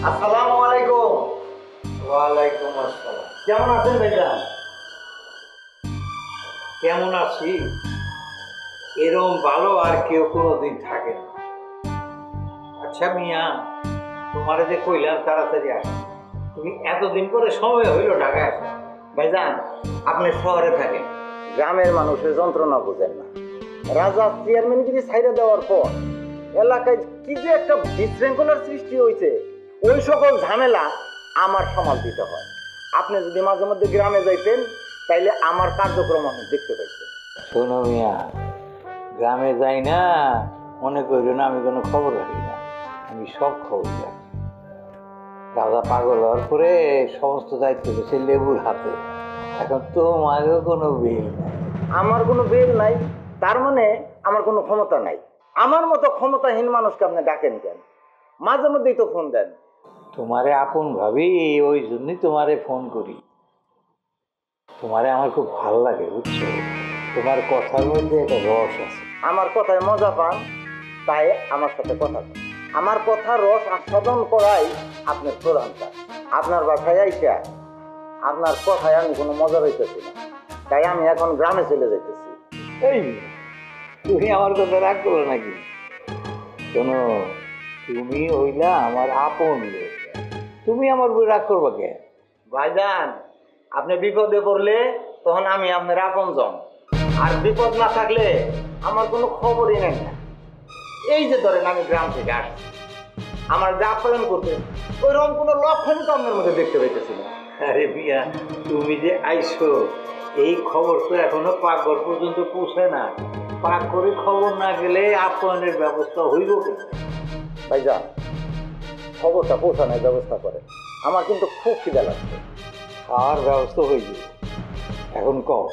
আসসালামু আলাইকুম। ওয়ালাইকুম আসসালাম। কেমন আছেন ভাইজান? কেমন আছি? এরকম ভালো আর কেউ কোনোদিন থাকে না। আচ্ছা মিয়া, তোমারে যে কইলাম তাড়াতাড়ি আসো, তুমি এতদিন পরে সময় হইলো ঢাকায় আসা। ভাইজান, আপনি শহরে থাকেন, গ্রামের মানুষের যন্ত্রণা বুঝেন না। রাজা চেয়ারম্যানগিরি ছাইড়া দেওয়ার পর এলাকায় কি যে একটা বিশৃঙ্খলার সৃষ্টি হয়েছে, ওই সকল ঝামেলা আমার সামাল দিতে হয়। আপনি যদি মাঝে মধ্যে গ্রামে যাইতেন তাইলে আমার কার্যক্রম আমি দেখতে পাইতেন। শোনো মিয়া, গ্রামে যাই না মনে করি না আমি কোনো খবর রাখি না, আমি সব খবর রাখি। রাজা পাগল হওয়ার পরে সমস্ত দায়িত্ব গেছে লেবুর হাতে। এখন তোমারও কোনো বিল নাই। আমার কোনো বেল নাই, তার মানে আমার কোনো ক্ষমতা নাই। আমার মতো ক্ষমতাহীন মানুষকে আপনি ডাকেন কেন? মাঝে মধ্যেই তো ফোন দেন। তোমারে আপন ভাবি, ওই জন্যই তোমারে ফোন করি। তোমারে আমার খুব ভালো লাগে বুঝছো, তোমার কথার মধ্যে একটা রস আছে। আমার কথায় মজা পান তাই আমার সাথে কথা বলেন। আমার কথা রস আস্বাদন করাই আপনার প্রধান কাজ। আপনার বাসায় আইসা আপনার কথায় আমি কোনো মজা পাইতেছি না, তাই আমি এখন গ্রামে চলে যাইতেছি। এই, তুমি আমার কথা রাগ করো নাকি? শোনো, তুমি হইলা আমার আপন লোক, তুমি আমার উপর রাগ করবা কেন? ভাইজান, আপনি বিপদে পড়লে তখন আমি আপনার আপনজন, আর বিপদ না থাকলে আমার কোনো খবরই নেই না। এই যে ধরেন আমি গ্রাম থেকে আসছি, আমার যা আপ্যায়ন করতেন ওইরকম কোনো লক্ষণই তো আপনার মধ্যে দেখতে পাইতেছি না। আরে বিয়া, তুমি যে আইছো এই খবর তো এখনো পাকঘর পর্যন্ত পৌঁছায় না। পাক করে খবর না গেলে আপ্যায়নের ব্যবস্থা হইব কেন? ভাইজান, খবরটা পৌঁছানোর ব্যবস্থা করে, আমার কিন্তু খুব খিদা লাগছে। খাওয়ার ব্যবস্থা হয়ে যাবে। এখন কও,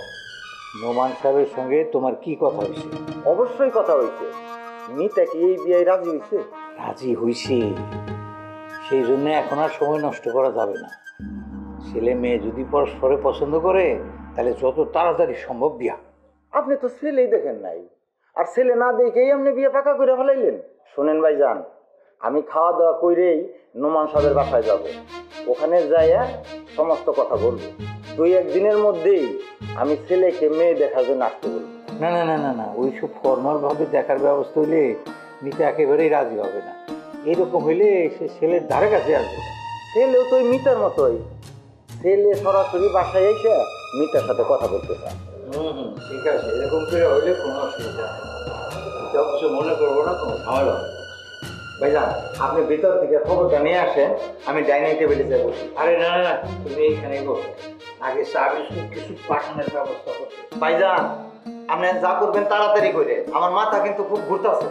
নোমান সাহেবের সঙ্গে তোমার কি কথা হয়েছে? অবশ্যই কথা হয়েছে। মিতা কি এই বিয়ে রাজি হয়েছে? রাজি হইছে, সেই জন্য এখন আর সময় নষ্ট করা যাবে না। ছেলে মেয়ে যদি পরস্পরে পছন্দ করে তাহলে যত তাড়াতাড়ি সম্ভব বিয়া। আপনি তো ছেলেই দেখেন নাই, আর ছেলে না দেখেই আপনি বিয়ে পাকা করে ফেলাইলেন। শোনেন ভাইজান, আমি খাওয়া দাওয়া কইরেই নোমান সাহেবের বাসায় যাব। ওখানে যাইয়া সমস্ত কথা বলবো। 2-1 দিনের মধ্যেই আমি ছেলেকে মেয়ে দেখার জন্য আসতে বলবো। না না না না না, ওইসব ফর্মালভাবে দেখার ব্যবস্থা হইলে মিতা একেবারেই রাজি হবে না। এরকম হইলে সে ছেলের ধারে কাছে আসবে না। ছেলেও তো ওই মিতার মতোই, ছেলে সরাসরি বাসায় এসে মিতার সাথে কথা বলতে চায়। ঠিক আছে, এরকম করে হইলে কোনো অসুবিধা নেই। এটা কিছু মনে করবো না, কোনো ঝামেলা হবে না। ভাইজান, আপনি ভিতর থেকে খবরটা নিয়ে আসেন, আমি ডাইনিং টেবিলে যাবো। আরে না না না, তুমি এইখানেই বসো, আগে চা বিস্কুট কিছু পাঠানোর ব্যবস্থা করতে। ভাইজান, আপনি যা করবেন তাড়াতাড়ি করে, আমার মাথা কিন্তু খুব ঘুরতেছে।